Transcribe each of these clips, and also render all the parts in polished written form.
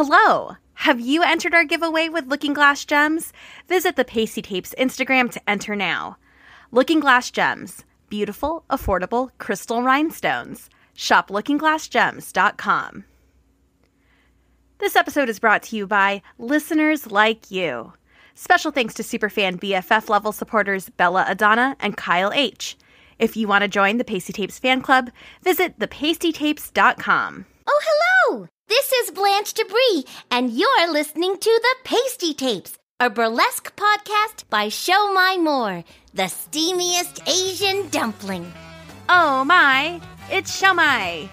Hello! Have you entered our giveaway with Looking Glass Gems? Visit the Pastie Tapes Instagram to enter now. Looking Glass Gems. Beautiful, affordable crystal rhinestones. Shop lookingglassgems.com. This episode is brought to you by listeners like you. Special thanks to Superfan BFF level supporters Bella Adana and Kyle H. If you want to join the Pastie Tapes fan club, visit thepastietapes.com. Oh, hello! This is Blanche Debris, and you're listening to the Pastie Tapes, a burlesque podcast by Show My More, the steamiest Asian dumpling. Oh my, it's Show My.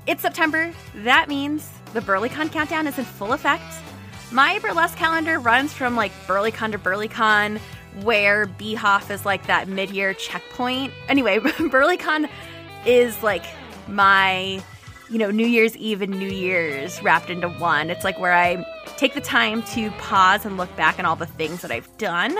It's September. That means the BurlyCon countdown is in full effect. My burlesque calendar runs from BurlyCon to BurlyCon, where BHoF is that mid-year checkpoint. Anyway, BurlyCon is my New Year's Eve and New Year's wrapped into one. It's where I take the time to pause and look back on all the things that I've done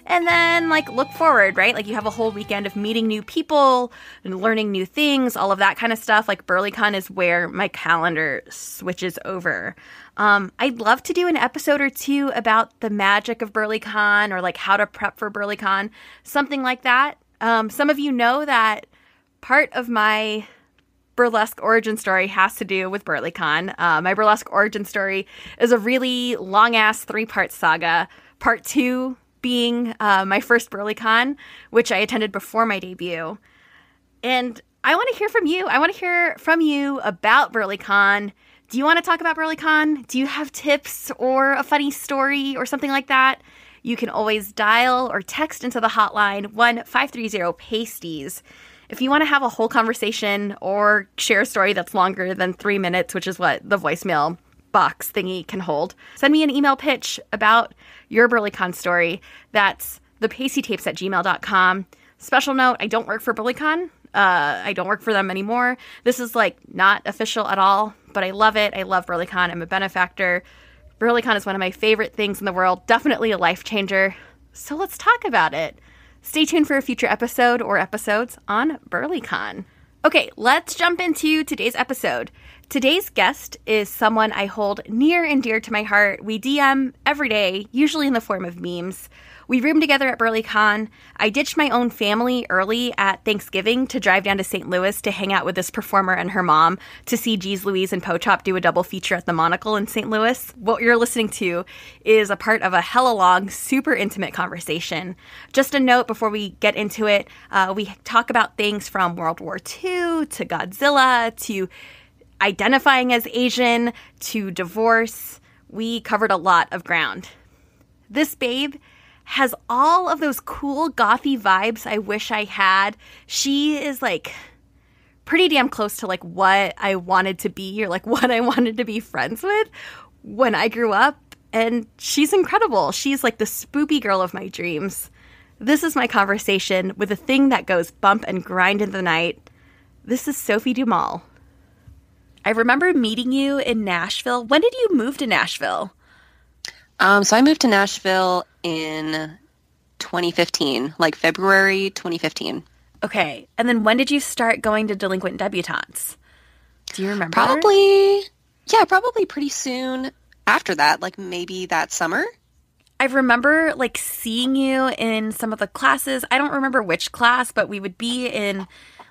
and then look forward, right? You have a whole weekend of meeting new people and learning new things, all of that kind of stuff. BurlyCon is where my calendar switches over. I'd love to do an episode or two about the magic of BurlyCon or how to prep for BurlyCon, something like that. Some of you know that part of my burlesque origin story has to do with BurlyCon. My burlesque origin story is a really long-ass 3-part saga. Part 2 being my first BurlyCon, which I attended before my debut. And I want to hear from you. I want to hear from you about BurlyCon. Do you want to talk about BurlyCon? Do you have tips or a funny story or something like that? You can always dial or text into the hotline 1-530-PASTIES. If you want to have a whole conversation or share a story that's longer than 3 minutes, which is what the voicemail box thingy can hold, send me an email pitch about your BurlyCon story. That's thepastietapes@gmail.com. Special note, I don't work for BurlyCon. I don't work for them anymore. This is not official at all, but I love it. I love BurlyCon. I'm a benefactor. BurlyCon is one of my favorite things in the world. Definitely a life changer. So let's talk about it. Stay tuned for a future episode or episodes on BurlyCon. Okay, let's jump into today's episode. Today's guest is someone I hold near and dear to my heart. We DM every day, usually in the form of memes. We room together at BurlyCon. I ditched my own family early at Thanksgiving to drive down to St. Louis to hang out with this performer and her mom to see Jeez Louise and Pochop do a double feature at the Monocle in St. Louis. What you're listening to is a part of a hella long, super intimate conversation. Just a note before we get into it, we talk about things from World War II to Godzilla to identifying as Asian to divorce. We covered a lot of ground. This babe has all of those cool gothy vibes I wish I had. She is pretty damn close to what I wanted to be or what I wanted to be friends with when I grew up. And she's incredible. She's the spoopy girl of my dreams. This is my conversation with a thing that goes bump and grind in the night. This is Sophie du Mal. I remember meeting you in Nashville. When did you move to Nashville? So I moved to Nashville in 2015, February 2015. Okay. And then when did you start going to delinquent debutantes? Do you remember? Probably pretty soon after that, maybe that summer. I remember seeing you in some of the classes. I don't remember which class, but we would be in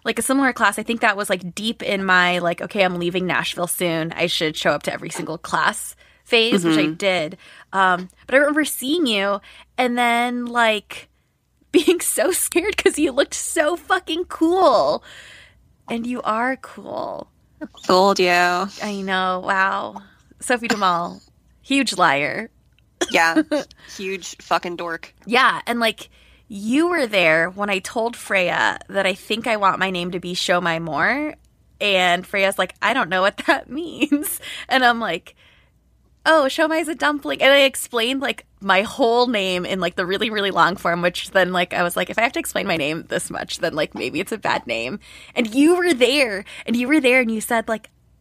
a similar class. I think that was deep in my okay, I'm leaving Nashville soon. I should show up to every single class phase, which I did. But I remember seeing you and then being so scared because you looked so fucking cool. And you are cool. Fooled you. I know. Wow. Sophie du Mal. Huge liar. Yeah. Huge fucking dork. Yeah. And you were there when I told Freya that I think I want my name to be Show My More. And Freya's I don't know what that means. And I'm oh, Show My's a dumpling. And I explained my whole name in the really, really long form, which then I was if I have to explain my name this much, then maybe it's a bad name. And you were there and you said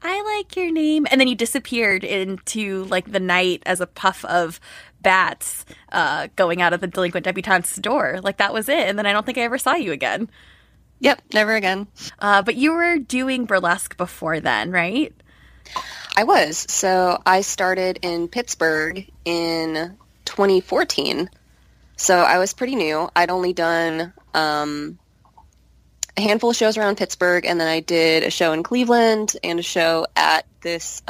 I like your name. And then you disappeared into the night as a puff of bats going out of the delinquent debutante's door. That was it. And then I don't think I ever saw you again. Yep, never again. But you were doing burlesque before then, right? I was. So I started in Pittsburgh in 2014. So I was pretty new. I'd only done a handful of shows around Pittsburgh, and then I did a show in Cleveland and a show at this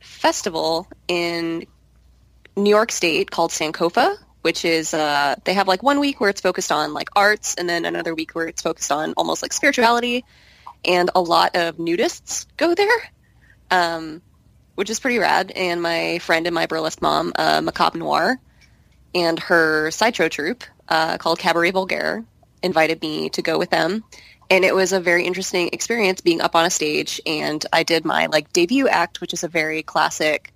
festival in New York State called Sankofa, which is they have like 1 week where it's focused on like arts, and then another week where it's focused on almost like spirituality, and a lot of nudists go there, which is pretty rad. And my friend and my burlesque mom, Macabre Noir, and her sideshow troupe called Cabaret Vulgaire invited me to go with them. And it was a very interesting experience being up on a stage, and I did my like debut act, which is a very classic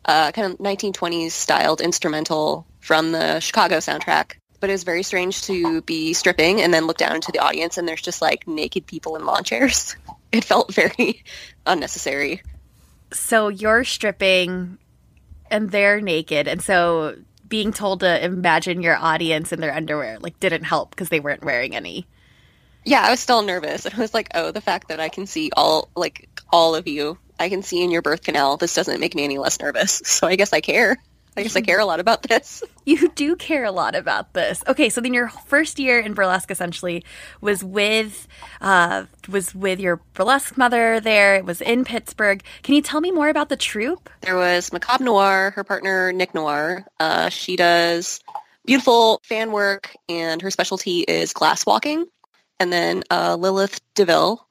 kind of 1920s styled instrumental from the Chicago soundtrack. But it was very strange to be stripping and then look down into the audience and there's just like naked people in lawn chairs. It felt very unnecessary. So you're stripping and they're naked, and so being told to imagine your audience in their underwear like didn't help because they weren't wearing any. Yeah, I was still nervous. I was like, oh, the fact that I can see all of you, I can see in your birth canal, this doesn't make me any less nervous. So I guess I care. I guess I care a lot about this. You do care a lot about this. Okay, so then your first year in burlesque essentially was with your burlesque mother there. It was in Pittsburgh. Can you tell me more about the troupe? There was Macabre Noir, her partner Nick Noir. She does beautiful fan work, and her specialty is glass walking. And then Lilith DeVille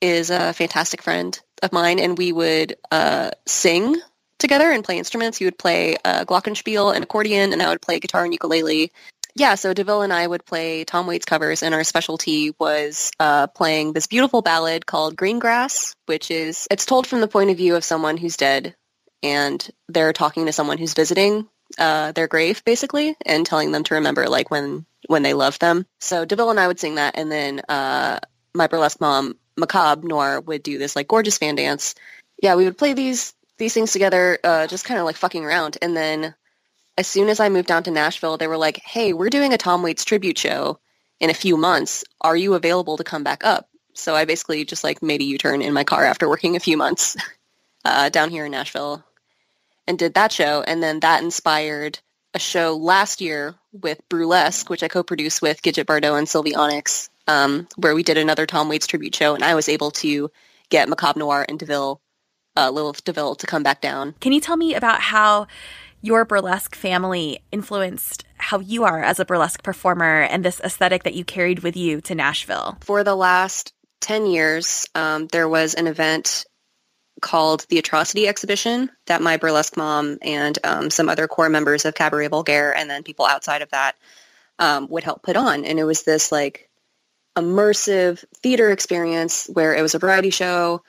is a fantastic friend of mine, and we would sing together and play instruments. He would play glockenspiel and accordion, and I would play guitar and ukulele. Yeah, so DeVille and I would play Tom Waits covers, and our specialty was playing this beautiful ballad called Green Grass, it's told from the point of view of someone who's dead, and they're talking to someone who's visiting their grave, basically, and telling them to remember like when they loved them. So DeVille and I would sing that, and then my burlesque mom, Macabre Noir, would do this like gorgeous fan dance. Yeah, we would play these things together, just kind of like fucking around. And then as soon as I moved down to Nashville, they were like, hey, we're doing a Tom Waits tribute show in a few months. Are you available to come back up? So I basically just like made a U-turn in my car after working a few months down here in Nashville and did that show. And then that inspired a show last year with Burlesque, which I co-produced with Gidget Bardot and Sylvie Onyx, where we did another Tom Waits tribute show, and I was able to get Macabre Noir and Lilith DeVille to come back down. Can you tell me about how your burlesque family influenced how you are as a burlesque performer and this aesthetic that you carried with you to Nashville? For the last 10 years, there was an event called the Atrocity Exhibition that my burlesque mom and some other core members of Cabaret Vulgaire and then people outside of that would help put on. And it was this like immersive theater experience where it was a variety show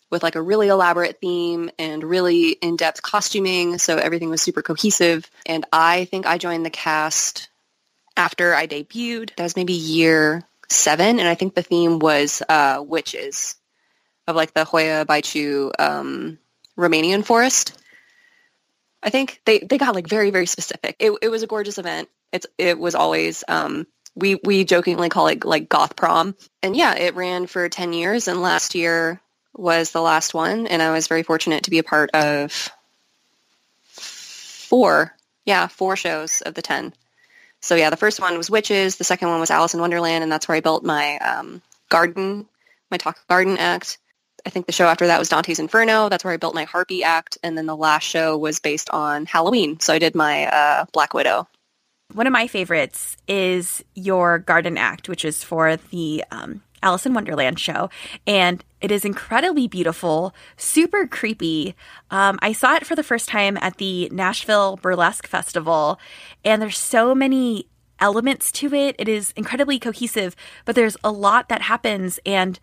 with like a really elaborate theme and really in-depth costuming. So everything was super cohesive. And I think I joined the cast after I debuted. That was maybe year 7. And I think the theme was witches of like the Hoya Baichu Romanian forest. I think they got like very, very specific. It was a gorgeous event. It was always, we jokingly call it like goth prom. And yeah, it ran for 10 years and last year was the last one. And I was very fortunate to be a part of 4 shows of the 10. So yeah, the first one was Witches. The second one was Alice in Wonderland. And that's where I built my my talk garden act. I think the show after that was Dante's Inferno. That's where I built my Harpy act. And then the last show was based on Halloween. So I did my Black Widow. One of my favorites is your garden act, which is for the Alice in Wonderland show. And it is incredibly beautiful, super creepy. I saw it for the first time at the Nashville Burlesque Festival. And there's so many elements to it. It is incredibly cohesive, but there's a lot that happens. And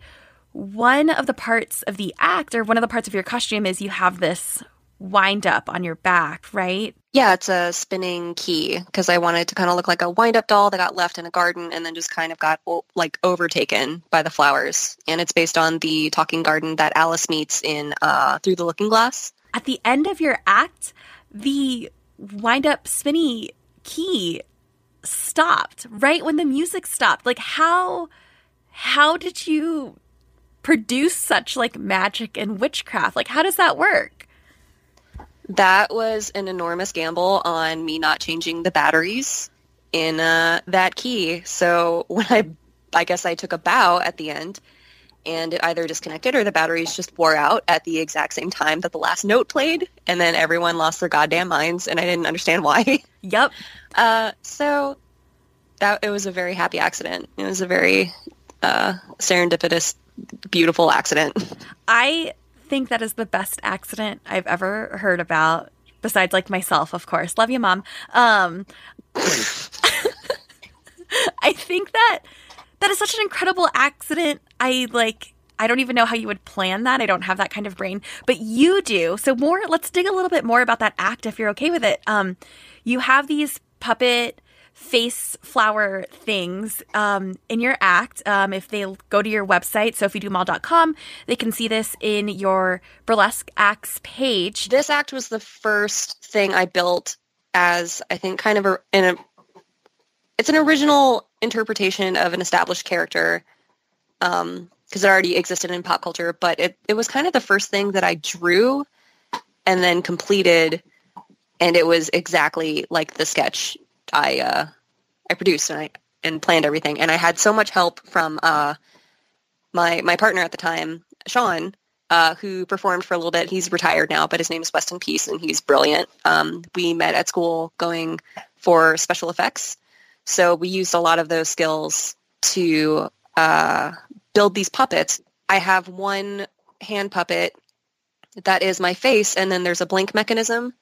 one of the parts of the act, or one of the parts of your costume, is you have this wind up on your back, right? Yeah, it's a spinning key because I wanted to kind of look like a wind-up doll that got left in a garden and then just kind of got like overtaken by the flowers. And it's based on the talking garden that Alice meets in Through the Looking Glass. At the end of your act, the wind-up spinny key stopped right when the music stopped. Like how did you produce such like magic and witchcraft? Like, how does that work? That was an enormous gamble on me not changing the batteries in that key. So when I guess I took a bow at the end, and it either disconnected or the batteries just wore out at the exact same time that the last note played, and then everyone lost their goddamn minds, and I didn't understand why. Yep. So it was a very happy accident. It was a very serendipitous, beautiful accident. I think that is the best accident I've ever heard about, besides like myself, of course. Love you, Mom. I think that is such an incredible accident. I don't even know how you would plan that. I don't have that kind of brain, but you do. So let's dig a little bit more about that act if you're okay with it. You have these puppet face flower things in your act. If they go to your website, sophiedumal.com, they can see this in your Burlesque Acts page. This act was the first thing I built as, I think, kind of it's an original interpretation of an established character, because it already existed in pop culture, but it was kind of the first thing that I drew and then completed, and it was exactly like the sketch I produced and planned everything. And I had so much help from my partner at the time, Sean, who performed for a little bit. He's retired now, but his name is Weston Peace, and he's brilliant. We met at school going for special effects, so we used a lot of those skills to build these puppets. I have one hand puppet that is my face, and then there's a blink mechanism.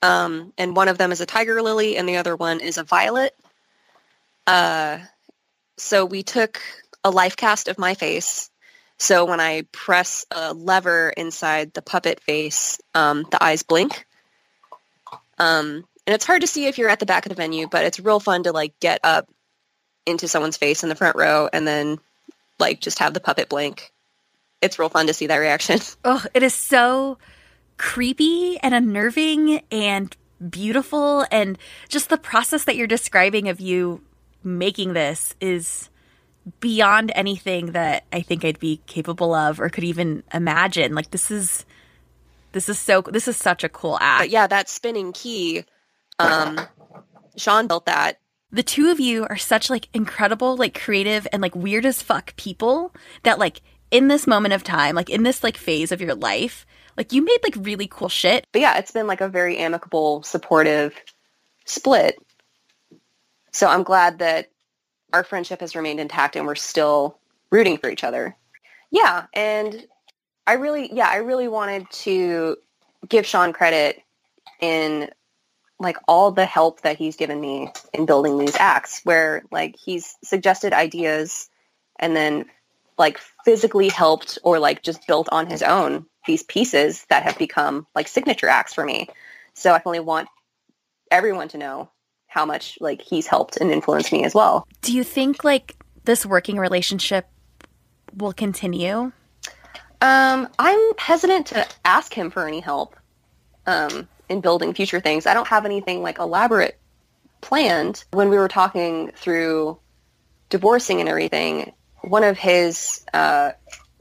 And one of them is a tiger lily, and the other one is a violet. So we took a life cast of my face. So when I press a lever inside the puppet face, the eyes blink. And it's hard to see if you're at the back of the venue, but it's real fun to like get up into someone's face in the front row and then like just have the puppet blink. It's real fun to see that reaction. Oh, it is so creepy and unnerving and beautiful, and just the process that you're describing of you making this is beyond anything that I think I'd be capable of or could even imagine. Like this is such a cool act. But yeah, that spinning key, Sean built that. The two of you are such like incredible, like creative and like weird as fuck people that like in this moment of time, like in this like phase of your life, like you made like really cool shit. But yeah, it's been like a very amicable, supportive split. So I'm glad that our friendship has remained intact and we're still rooting for each other. Yeah, and I really wanted to give Sean credit in like all the help that he's given me in building these acts, where like he's suggested ideas and then like physically helped or like just built on his own these pieces that have become like signature acts for me. So I definitely want everyone to know how much like he's helped and influenced me as well. Do you think like this working relationship will continue? I'm hesitant to ask him for any help in building future things. I don't have anything like elaborate planned. When we were talking through divorcing and everything, one of his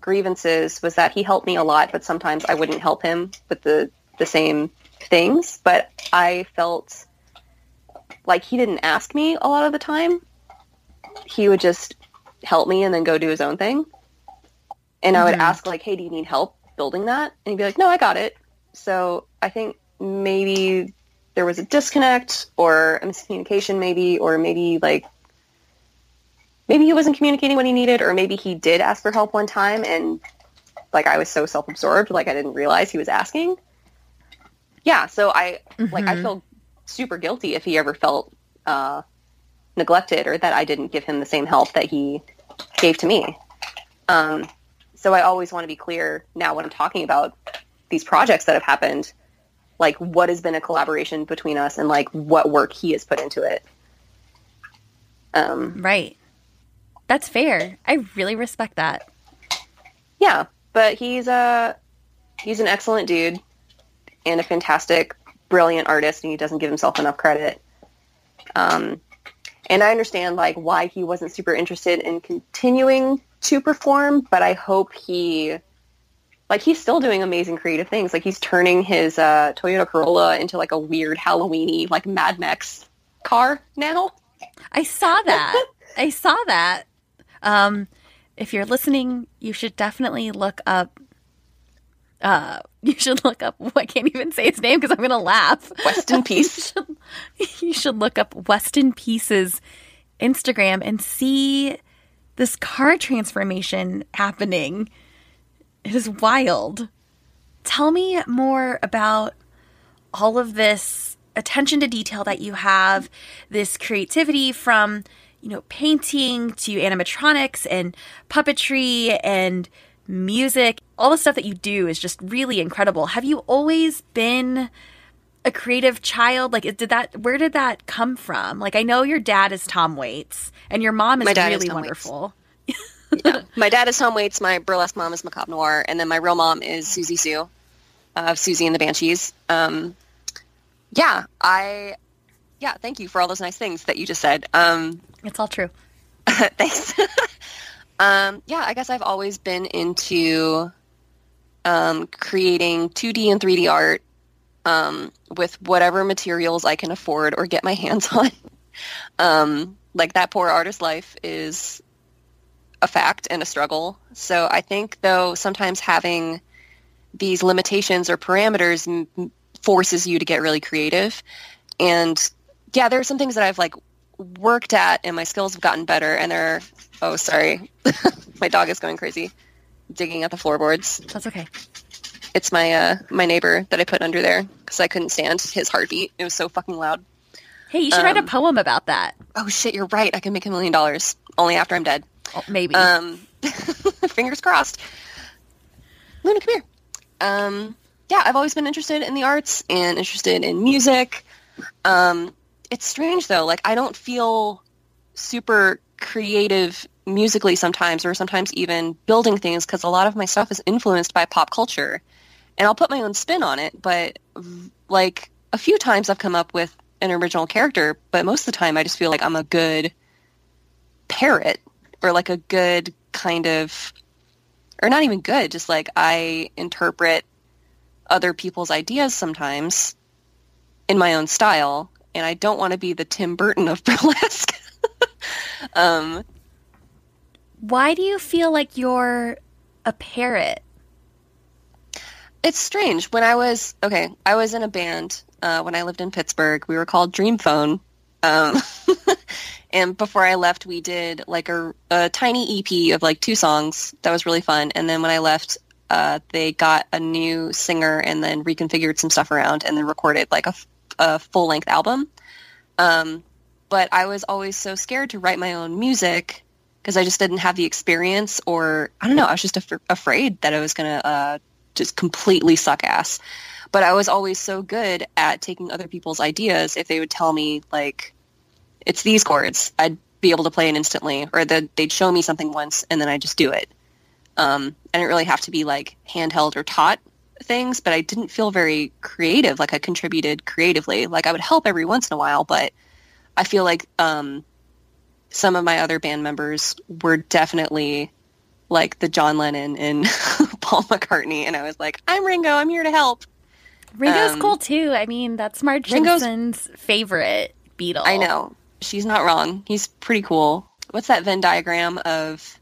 grievances was that he helped me a lot, but sometimes I wouldn't help him with the same things. But I felt like he didn't ask me a lot of the time. He would just help me and then go do his own thing. And I would ask like, hey, do you need help building that? And he'd be like, no, I got it. So I think maybe there was a disconnect or a miscommunication maybe, or maybe he wasn't communicating what he needed, or maybe he did ask for help one time and like I was so self-absorbed, like I didn't realize he was asking. Yeah, so I feel super guilty if he ever felt neglected or that I didn't give him the same help that he gave to me. So I always want to be clear now when I'm talking about these projects that have happened, like what has been a collaboration between us and like what work he has put into it. Right. That's fair. I really respect that. Yeah, but he's an excellent dude and a fantastic, brilliant artist, and he doesn't give himself enough credit. And I understand like why he wasn't super interested in continuing to perform, but I hope he's still doing amazing creative things. Like he's turning his Toyota Corolla into like a weird Halloween-y like Mad Max car now. I saw that. If you're listening, you should definitely look up. I can't even say his name because I'm going to laugh. Weston Peace. You should look up Weston Peace's Instagram and see this car transformation happening. It is wild. Tell me more about all of this attention to detail that you have, this creativity from, painting to animatronics and puppetry and music. All the stuff that you do is just really incredible. Have you always been a creative child? Like, where did that come from? Like, I know your dad is Tom Waits and your mom is really wonderful. Yeah. My dad is Tom Waits. My burlesque mom is Macabre Noir. And then my real mom is Susie Sue of Susie and the Banshees. Thank you for all those nice things that you just said. It's all true. Thanks. I guess I've always been into creating 2D and 3D art with whatever materials I can afford or get my hands on. Like that poor artist life is a fact and a struggle. So I think, though, sometimes having these limitations or parameters forces you to get really creative. And yeah, there are some things that I've like worked at and my skills have gotten better. And oh, sorry. My dog is going crazy, digging at the floorboards. That's okay. It's my neighbor that I put under there because I couldn't stand his heartbeat. It was so fucking loud. Hey, you should write a poem about that. Oh shit, you're right. I can make $1 million only after I'm dead. Oh, maybe. Fingers crossed. Luna, come here. I've always been interested in the arts and interested in music. It's strange though. Like I don't feel super creative musically sometimes, or sometimes even building things, because a lot of my stuff is influenced by pop culture. And I'll put my own spin on it, but like a few times I've come up with an original character, but most of the time I just feel like I'm a good parrot, or like a good kind of, or not even good, just like I interpret other people's ideas sometimes in my own style, and I don't want to be the Tim Burton of burlesque. Why do you feel like you're a parrot? It's strange. When I was in a band when I lived in Pittsburgh. We were called Dream Phone. And before I left, we did like a tiny EP of like 2 songs. That was really fun. And then when I left, they got a new singer and then reconfigured some stuff around and then recorded like a full-length album. But I was always so scared to write my own music because I just didn't have the experience, or I don't know, I was just afraid that I was going to just completely suck ass. But I was always so good at taking other people's ideas. If they would tell me, like, it's these chords, I'd be able to play it instantly. Or they'd show me something once, and then I'd just do it. I didn't really have to be, like, handheld or taught things, but I didn't feel very creative, like I contributed creatively. Like, I would help every once in a while, but I feel like some of my other band members were definitely like the John Lennon and Paul McCartney, and I was like, I'm Ringo, I'm here to help. Ringo's cool too. I mean, that's Marge Simpson's favorite Beatle. I know. She's not wrong. He's pretty cool. What's that Venn diagram of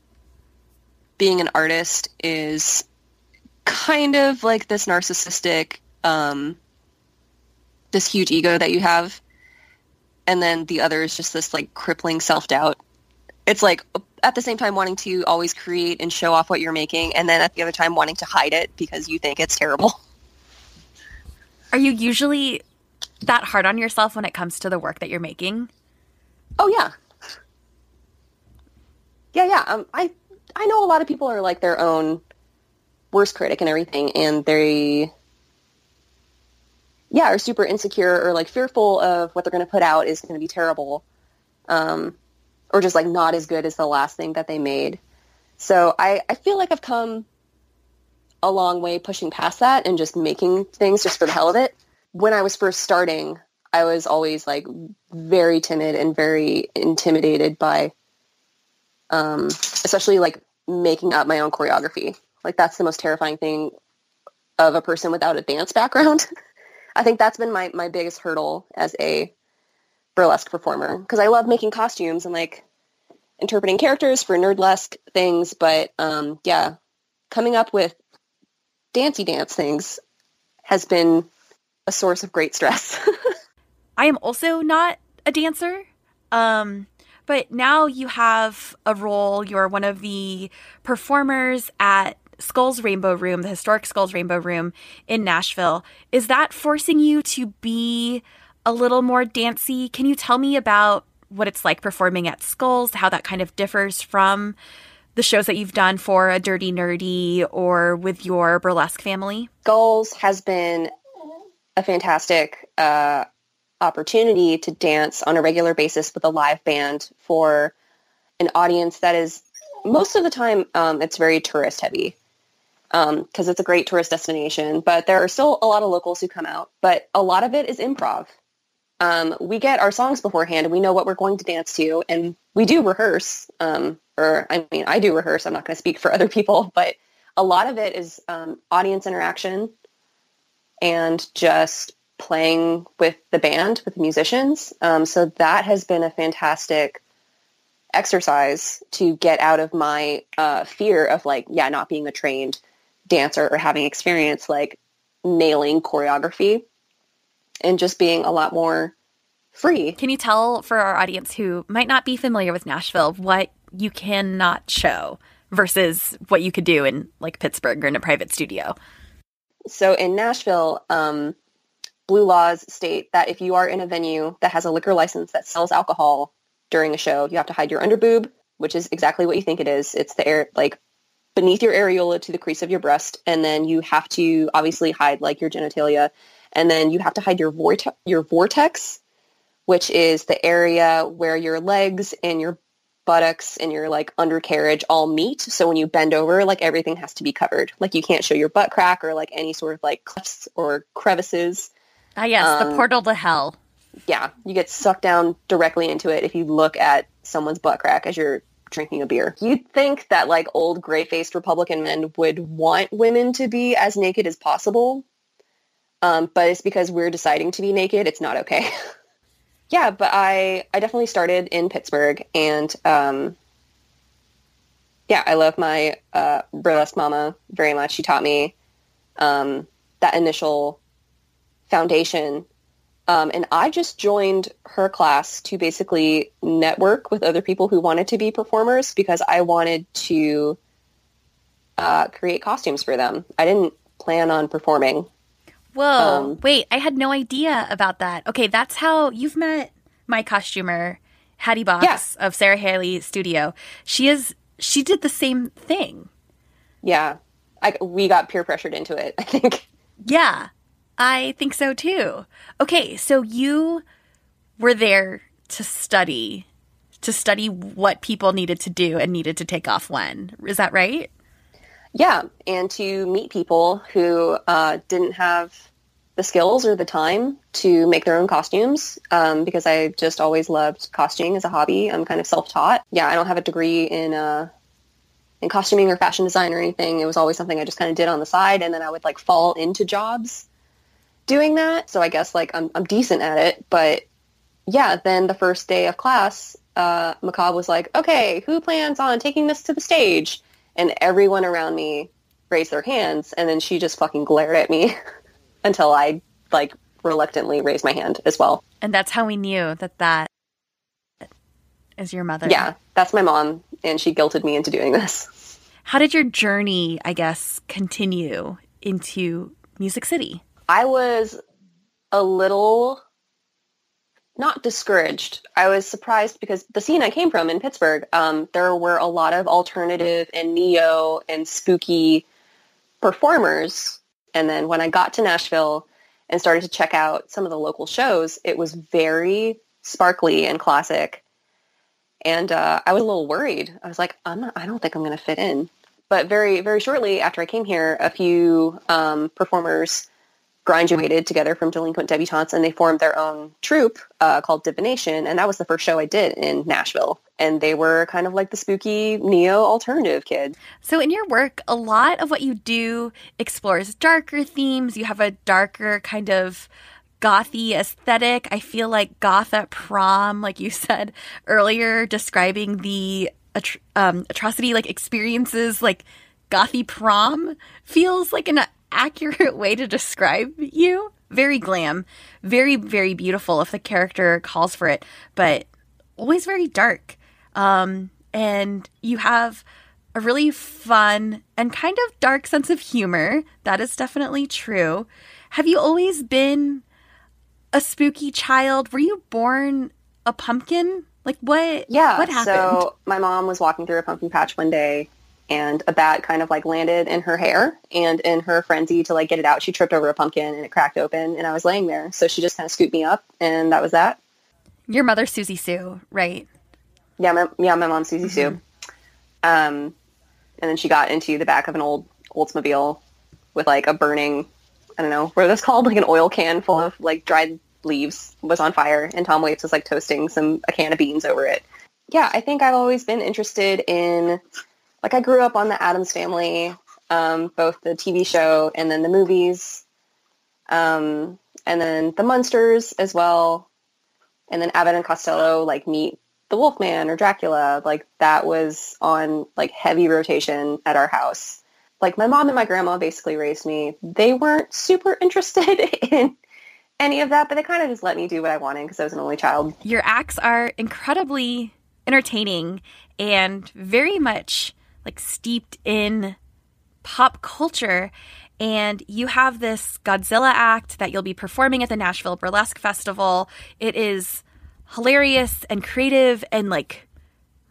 being an artist is kind of like this narcissistic, this huge ego that you have. And then the other is just this like crippling self-doubt. It's like at the same time wanting to always create and show off what you're making, and then at the other time wanting to hide it because you think it's terrible. Are you usually that hard on yourself when it comes to the work that you're making? Oh, yeah. Yeah. I know a lot of people are like their own worst critic and everything, and they are super insecure or like fearful of what they're going to put out is going to be terrible. Or just like not as good as the last thing that they made. So I feel like I've come a long way pushing past that and just making things just for the hell of it. When I was first starting, I was always like very timid and very intimidated by, especially like making up my own choreography. Like that's the most terrifying thing of a person without a dance background. I think that's been my biggest hurdle as a burlesque performer, because I love making costumes and like interpreting characters for nerdlesque things. But yeah, coming up with dancey dance things has been a source of great stress. I am also not a dancer, but now you have a role. You're one of the performers at Skulls Rainbow Room, the historic Skulls Rainbow Room in Nashville. Is that forcing you to be a little more dancey? Can you tell me about what it's like performing at Skulls, how that kind of differs from the shows that you've done for A Dirty Nerdy or with your burlesque family? Skulls has been a fantastic opportunity to dance on a regular basis with a live band for an audience that is, most of the time, it's very tourist heavy because it's a great tourist destination, but there are still a lot of locals who come out, but a lot of it is improv. We get our songs beforehand and we know what we're going to dance to, and we do rehearse, I do rehearse. I'm not going to speak for other people, but a lot of it is audience interaction and just playing with the band, with the musicians. So that has been a fantastic exercise to get out of my fear of not being a trained dancer or having experience like nailing choreography, and just being a lot more free. Can you tell for our audience who might not be familiar with Nashville what you cannot show versus what you could do in like Pittsburgh or in a private studio? So in Nashville, blue laws state that if you are in a venue that has a liquor license that sells alcohol during a show, you have to hide your underboob, which is exactly what you think it is. It's the air, like beneath your areola to the crease of your breast. And then you have to obviously hide like your genitalia. And then you have to hide your vortex, which is the area where your legs and your buttocks and your like undercarriage all meet. So when you bend over, like everything has to be covered. Like you can't show your butt crack or like any sort of like clefts or crevices. Ah, yes, the portal to hell. Yeah, you get sucked down directly into it if you look at someone's butt crack as you're drinking a beer. You'd think that like old gray-faced Republican men would want women to be as naked as possible. But it's because we're deciding to be naked. It's not okay. Yeah, but I definitely started in Pittsburgh, and I love my burlesque mama very much. She taught me that initial foundation, and I just joined her class to basically network with other people who wanted to be performers because I wanted to create costumes for them. I didn't plan on performing. Whoa, wait, I had no idea about that. Okay, that's how you've met my costumer, Hattie Box of Sarah Haley Studio. She did the same thing. Yeah, we got peer pressured into it, I think. Yeah, I think so too. Okay, so you were there to study what people needed to do and needed to take off when. Is that right? Yeah, and to meet people who didn't have the skills or the time to make their own costumes, because I just always loved costuming as a hobby. I'm kind of self-taught. Yeah, I don't have a degree in costuming or fashion design or anything. It was always something I just kind of did on the side, and then I would like fall into jobs doing that. So I guess like I'm decent at it. But yeah, then the first day of class, Macabre was like, okay, who plans on taking this to the stage? And everyone around me raised their hands, and then she just fucking glared at me until I, like, reluctantly raised my hand as well. And that's how we knew that is your mother. Yeah, that's my mom, and she guilted me into doing this. How did your journey, I guess, continue into Music City? I was a little not discouraged. I was surprised because the scene I came from in Pittsburgh, there were a lot of alternative and neo and spooky performers. And then when I got to Nashville and started to check out some of the local shows, it was very sparkly and classic. And I was a little worried. I was like, I don't think I'm going to fit in. But very, very shortly after I came here, a few performers graduated together from delinquent debutantes, and they formed their own troupe called Divination, and that was the first show I did in Nashville. And they were kind of like the spooky neo-alternative kid. So in your work, a lot of what you do explores darker themes. You have a darker kind of gothy aesthetic. I feel like goth at prom, like you said earlier, describing the atrocity like experiences, like gothy prom feels like an accurate way to describe you. Very glam, very, very beautiful if the character calls for it, but always very dark. And you have a really fun and kind of dark sense of humor. That is definitely true. Have you always been a spooky child? Were you born a pumpkin? Like what? Yeah. What happened? So my mom was walking through a pumpkin patch one day, and a bat kind of like landed in her hair, and in her frenzy to like get it out, she tripped over a pumpkin and it cracked open, and I was laying there. So she just kind of scooped me up, and that was that. Your mother, Susie Sue, right? Yeah, my mom's Susie Sue. And then she got into the back of an old Oldsmobile with like a burning, I don't know, what are those called? Like an oil can full of like dried leaves was on fire, and Tom Waits was like toasting a can of beans over it. Yeah, I think I've always been interested in, like I grew up on the Addams Family, both the TV show and then the movies, and then the Munsters as well. And then Abbott and Costello, like Meet the Wolfman or Dracula, like that was on like heavy rotation at our house. Like my mom and my grandma basically raised me. They weren't super interested in any of that, but they kind of just let me do what I wanted because I was an only child. Your acts are incredibly entertaining and very much like steeped in pop culture. And you have this Godzilla act that you'll be performing at the Nashville Burlesque Festival. It is hilarious and creative and like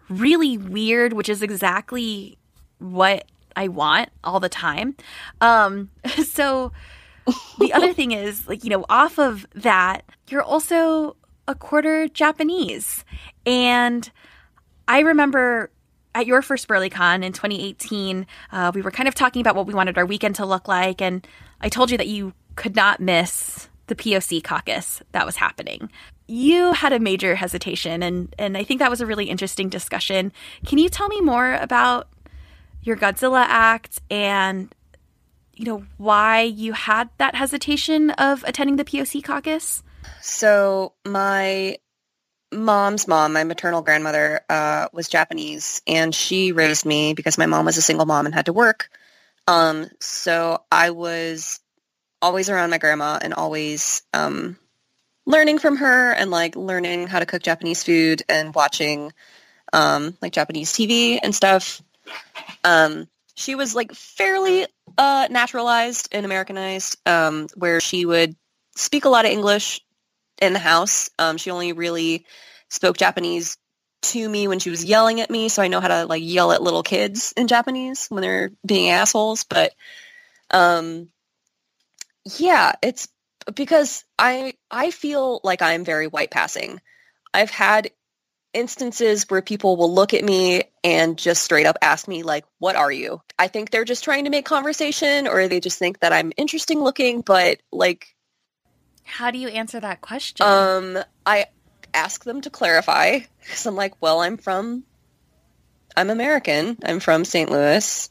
really weird, which is exactly what I want all the time. So the other thing is, like, you know, off of that, you're also a quarter Japanese. And I remember at your first BurlyCon in 2018, we were kind of talking about what we wanted our weekend to look like. And I told you that you could not miss the POC caucus that was happening. You had a major hesitation, and I think that was a really interesting discussion. Can you tell me more about your Godzilla act and, you know, why you had that hesitation of attending the POC caucus? So my mom's mom, my maternal grandmother, was Japanese, and she raised me because my mom was a single mom and had to work. So I was always around my grandma and always learning from her and like learning how to cook Japanese food and watching like Japanese TV and stuff. She was like fairly naturalized and Americanized, where she would speak a lot of English in the house. She only really spoke Japanese to me when she was yelling at me, so I know how to like yell at little kids in Japanese when they're being assholes. But yeah, it's because I feel like I'm very white passing. I've had instances where people will look at me and just straight up ask me, like, what are you? I think they're just trying to make conversation, or they just think that I'm interesting looking, but like... How do you answer that question? I ask them to clarify, because I'm like, well, I'm American. I'm from St. Louis.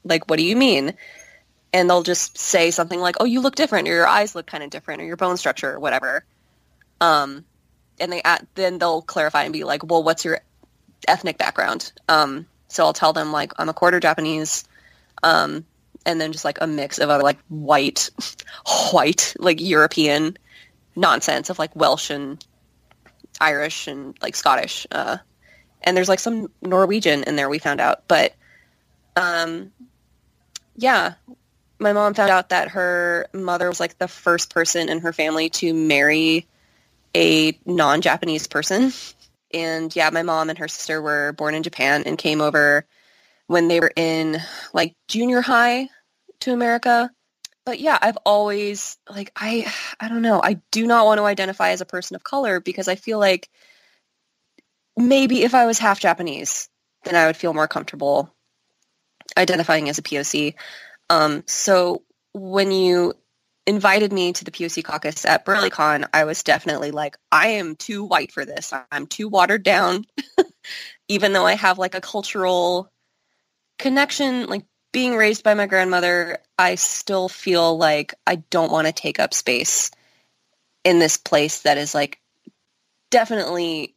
Like, what do you mean? And they'll just say something like, oh, you look different, or your eyes look kind of different, or your bone structure, or whatever. And then they'll clarify and be like, well, what's your ethnic background? So I'll tell them, like, I'm a quarter Japanese, and then just, like, a mix of other, like, white, like, European nonsense of, like, Welsh and Irish and, like, Scottish. And there's, like, some Norwegian in there, we found out. But, yeah, my mom found out that her mother was, like, the first person in her family to marry a non-Japanese person. And, yeah, my mom and her sister were born in Japan and came over when they were in, like, junior high to America. But, yeah, I've always, like, I don't know. I do not want to identify as a person of color because I feel like maybe if I was half Japanese, then I would feel more comfortable identifying as a POC. So when you invited me to the POC caucus at BurleyCon, I was definitely like, I am too white for this. I'm too watered down. Even though I have like a cultural connection, like being raised by my grandmother, I still feel like I don't want to take up space in this place that is like definitely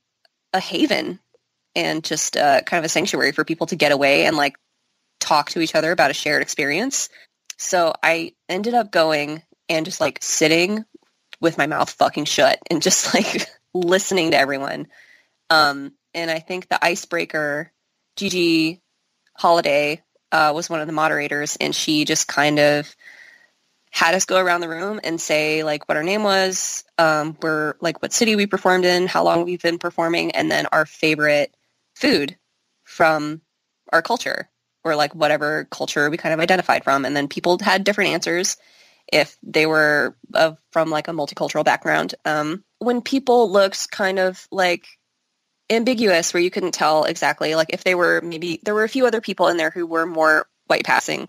a haven and just kind of a sanctuary for people to get away and like talk to each other about a shared experience. So I ended up going and just like sitting with my mouth fucking shut and just like listening to everyone. And I think the icebreaker, Gigi Holiday, was one of the moderators, and she just kind of had us go around the room and say like what our name was, we're like what city we performed in, how long we've been performing, and then our favorite food from our culture, or like whatever culture we kind of identified from. And then people had different answers if they were from like a multicultural background. When people looked kind of like ambiguous, where you couldn't tell exactly, like if they were, maybe there were a few other people in there who were more white passing.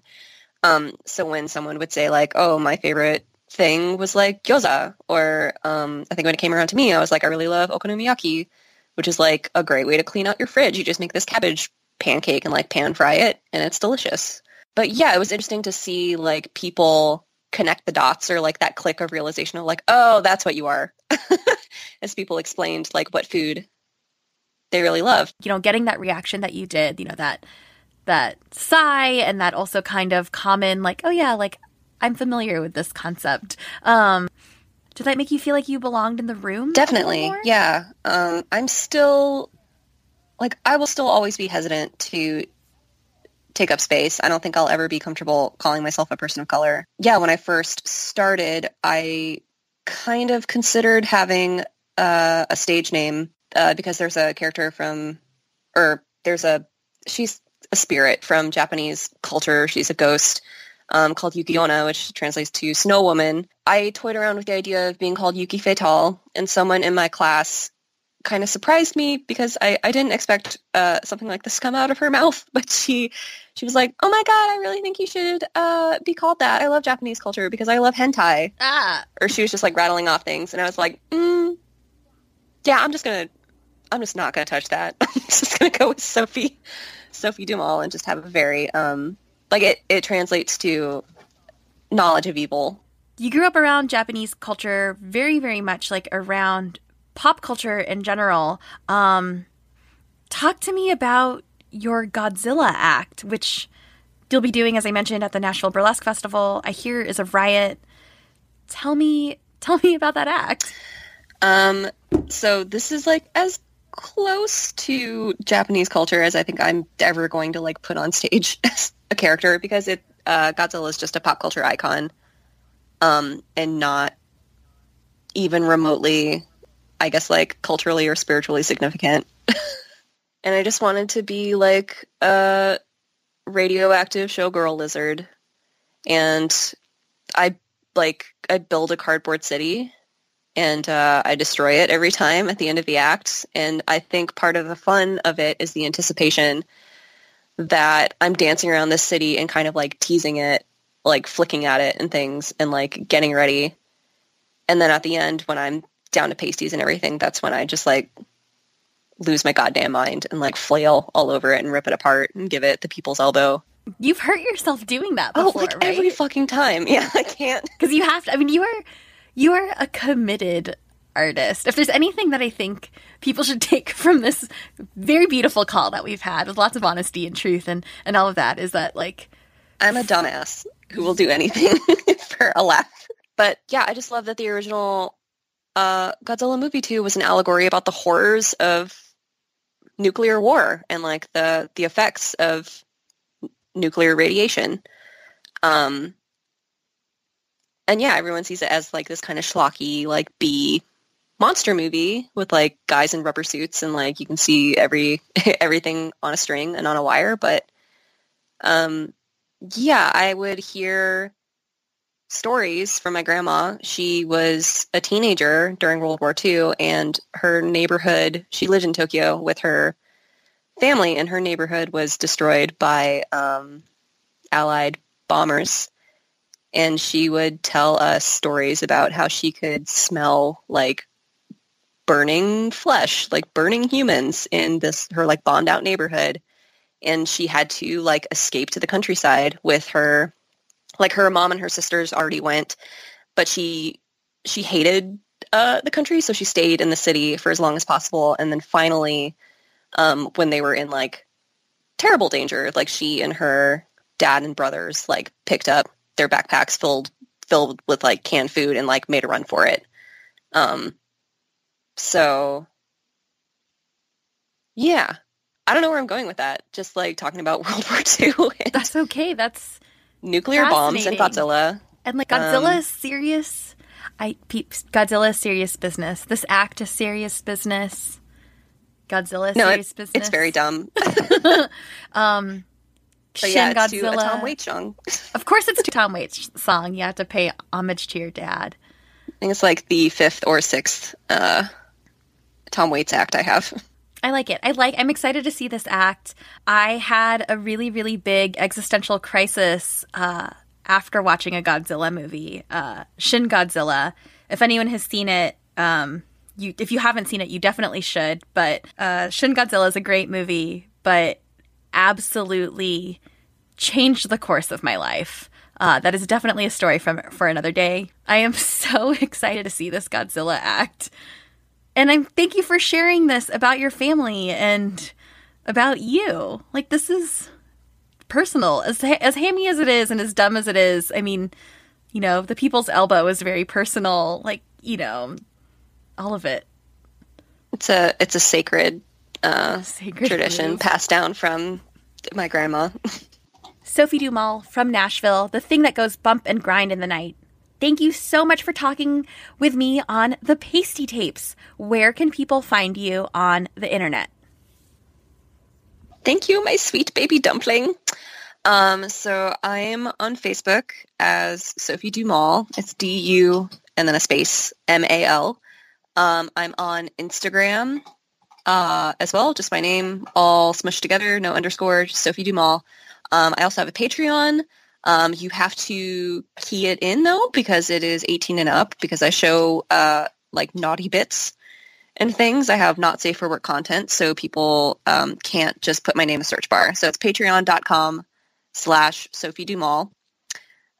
So when someone would say like, oh, my favorite thing was like gyoza, or I think when it came around to me, I was like, I really love okonomiyaki, which is like a great way to clean out your fridge. You just make this cabbage pancake and like pan fry it, and it's delicious. But yeah, it was interesting to see like people connect the dots, or like that click of realization of like, oh, that's what you are, as people explained like what food they really love. You know, getting that reaction that you did, you know, that sigh, and that also kind of common like, oh yeah, like I'm familiar with this concept. Did that make you feel like you belonged in the room? Definitely. Yeah. I'm still like, I will still always be hesitant to take up space. I don't think I'll ever be comfortable calling myself a person of color. Yeah. When I first started, I kind of considered having a stage name, because there's a character she's a spirit from Japanese culture. She's a ghost, called Yuki-onna, which translates to snow woman. I toyed around with the idea of being called Yuki Fatal, and someone in my class kind of surprised me because I didn't expect something like this to come out of her mouth, but she was like, oh my god, I really think you should be called that. I love Japanese culture because I love hentai. Or she was just like rattling off things, and I was like, yeah, I'm just not gonna touch that. I'm just gonna go with Sophie du Mal and just have a very like it translates to knowledge of evil. You grew up around Japanese culture, very, very much like around pop culture in general. Talk to me about your Godzilla act, which you'll be doing, as I mentioned, at the Nashville Burlesque Festival. I hear is a riot. Tell me about that act. So this is like as close to Japanese culture as I think I'm ever going to like put on stage as a character, because Godzilla is just a pop culture icon, and not even remotely, I guess, like culturally or spiritually significant. And I just wanted to be like a radioactive showgirl lizard, and I build a cardboard city, and I destroy it every time at the end of the act. And I think part of the fun of it is the anticipation that I'm dancing around this city and kind of like teasing it, like flicking at it and things, and like getting ready. And then at the end, when I'm down to pasties and everything, that's when I just like lose my goddamn mind and like flail all over it and rip it apart and give it the people's elbow. You've hurt yourself doing that before, like right? Every fucking time. Yeah, I can't. Because you have to. I mean, you are a committed artist. If there's anything that I think people should take from this very beautiful call that we've had with lots of honesty and truth and all of that, is that like, I'm a dumbass who will do anything for a laugh. But yeah, I just love that the original Godzilla movie 2 was an allegory about the horrors of nuclear war and like the effects of nuclear radiation. And yeah, everyone sees it as like this kind of schlocky, like B monster movie with like guys in rubber suits, and like you can see everything on a string and on a wire. But yeah, I would hear stories from my grandma. She was a teenager during World War II, and her neighborhood, she lived in Tokyo with her family, and her neighborhood was destroyed by Allied bombers. and she would tell us stories about how she could smell like burning flesh, like burning humans in her like bombed out neighborhood. And she had to like escape to the countryside with her, like her mom and her sisters already went, but she hated the country, so she stayed in the city for as long as possible. And then finally, when they were in like terrible danger, like she and her dad and brothers like picked up their backpacks filled with like canned food and like made a run for it. So yeah, I don't know where I'm going with that. Just like talking about World War II. That's okay. That's nuclear bombs and Godzilla. And like Godzilla is serious. Godzilla is serious business. This act is serious business. Godzilla is serious business. It's very dumb. But yeah, it's to a Tom Waits song. Of course it's to Tom Waits song. You have to pay homage to your dad. I think it's like the 5th or 6th Tom Waits act I have. I like it. I'm excited to see this act. I had a really, really big existential crisis after watching a Godzilla movie, Shin Godzilla. If anyone has seen it, if you haven't seen it, you definitely should. But Shin Godzilla is a great movie, but absolutely changed the course of my life. That is definitely a story for another day. I am so excited to see this Godzilla act. And thank you for sharing this about your family and about you. Like, this is personal. As hammy as it is and as dumb as it is, I mean, you know, the people's elbow is very personal. Like, you know, all of it. It's a sacred tradition passed down from my grandma. Sophie du Mal from Nashville, the thing that goes bump and grind in the night. Thank you so much for talking with me on the Pastie Tapes. Where can people find you on the internet? Thank you, my sweet baby dumpling. So I'm on Facebook as Sophie du Mal. It's D-U and then a space, M-A-L. I'm on Instagram as well, just my name, all smushed together, no underscore, just Sophie du Mal. I also have a Patreon. You have to key it in, though, because it is 18 and up, because I show like naughty bits and things. I have not safe for work content, so people can't just put my name in the search bar. So it's patreon.com/Sophie du Mal.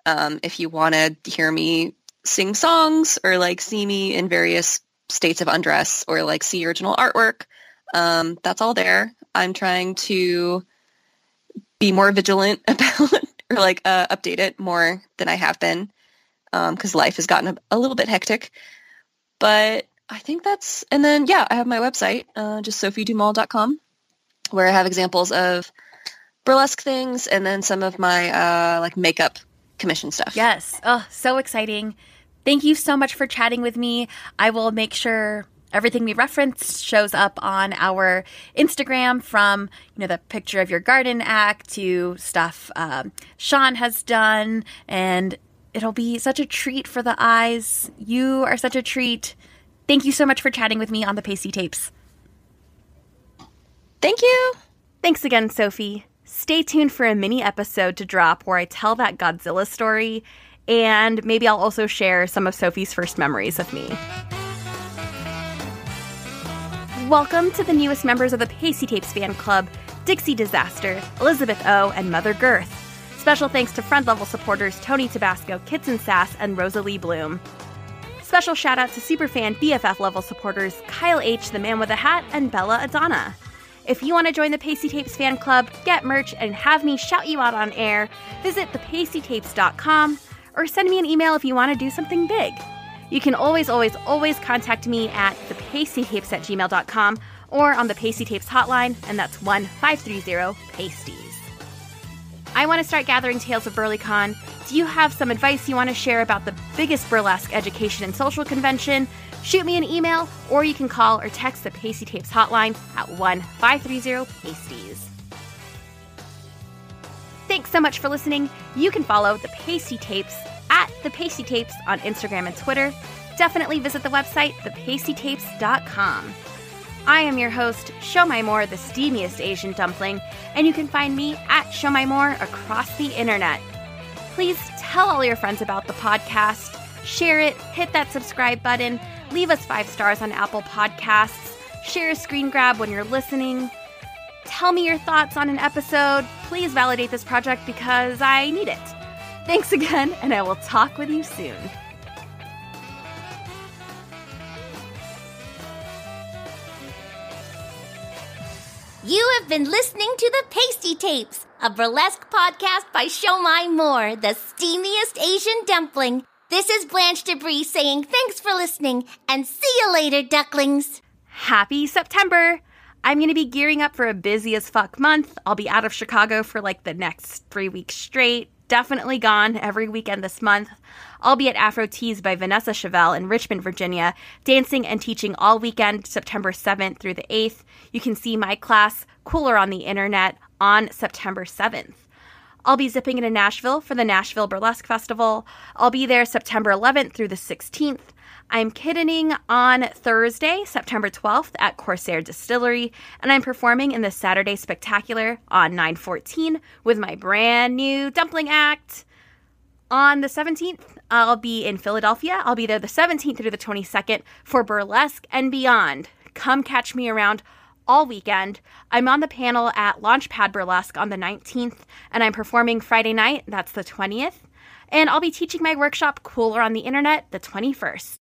If you want to hear me sing songs or like see me in various states of undress or like see original artwork, that's all there. I'm trying to be more vigilant about or like update it more than I have been because life has gotten a little bit hectic. But I think that's, and then, yeah, I have my website, just sophiedumal.com, where I have examples of burlesque things and then some of my like makeup commission stuff. Yes. Oh, so exciting. Thank you so much for chatting with me. I will make sure everything we referenced shows up on our Instagram, from, you know, the picture of your garden act to stuff Sean has done, and it'll be such a treat for the eyes. You are such a treat. Thank you so much for chatting with me on the Pastie Tapes. Thank you. Thanks again, Sophie. Stay tuned for a mini episode to drop where I tell that Godzilla story, and maybe I'll also share some of Sophie's first memories of me. Welcome to the newest members of the Pastie Tapes fan club, Dixie Disaster, Elizabeth O, and Mother Girth. Special thanks to friend-level supporters Tony Tabasco, Kits and Sass, and Rosalie Bloom. Special shout-out to superfan BFF-level supporters Kyle H, the Man with a Hat, and Bella Adana. If you want to join the Pastie Tapes fan club, get merch, and have me shout you out on air, visit thepastietapes.com or send me an email if you want to do something big. You can always contact me at thepastietapes@gmail.com or on the Pastie Tapes hotline, and that's 1-530-PASTIES. I want to start gathering tales of BurlyCon. Do you have some advice you want to share about the biggest burlesque education and social convention? Shoot me an email, or you can call or text the Pastie Tapes hotline at 1-530-PASTIES. Thanks so much for listening. You can follow the Pastie Tapes at the Pastie Tapes on Instagram and Twitter. Definitely visit the website, thepastietapes.com. I am your host, Show My More, the steamiest Asian dumpling, and you can find me at Show My More across the internet. Please tell all your friends about the podcast. Share it, hit that subscribe button, leave us 5 stars on Apple Podcasts, share a screen grab when you're listening. Tell me your thoughts on an episode. Please validate this project because I need it. Thanks again, and I will talk with you soon. You have been listening to the Pastie Tapes, a burlesque podcast by Show My More, the steamiest Asian dumpling. This is Blanche Debris saying thanks for listening, and see you later, ducklings. Happy September! I'm going to be gearing up for a busy as fuck month. I'll be out of Chicago for like the next 3 weeks straight. Definitely gone every weekend this month. I'll be at Afro Teas by Vanessa Chevelle in Richmond, Virginia, dancing and teaching all weekend, September 7th through the 8th. You can see my class, Cooler on the Internet, on September 7th. I'll be zipping into Nashville for the Nashville Burlesque Festival. I'll be there September 11th through the 16th. I'm kiddining on Thursday, September 12th at Corsair Distillery, and I'm performing in the Saturday Spectacular on 9/14 with my brand new dumpling act. On the 17th, I'll be in Philadelphia. I'll be there the 17th through the 22nd for Burlesque and beyond. Come catch me around all weekend. I'm on the panel at Launchpad Burlesque on the 19th, and I'm performing Friday night, that's the 20th. And I'll be teaching my workshop Cooler on the Internet the 21st.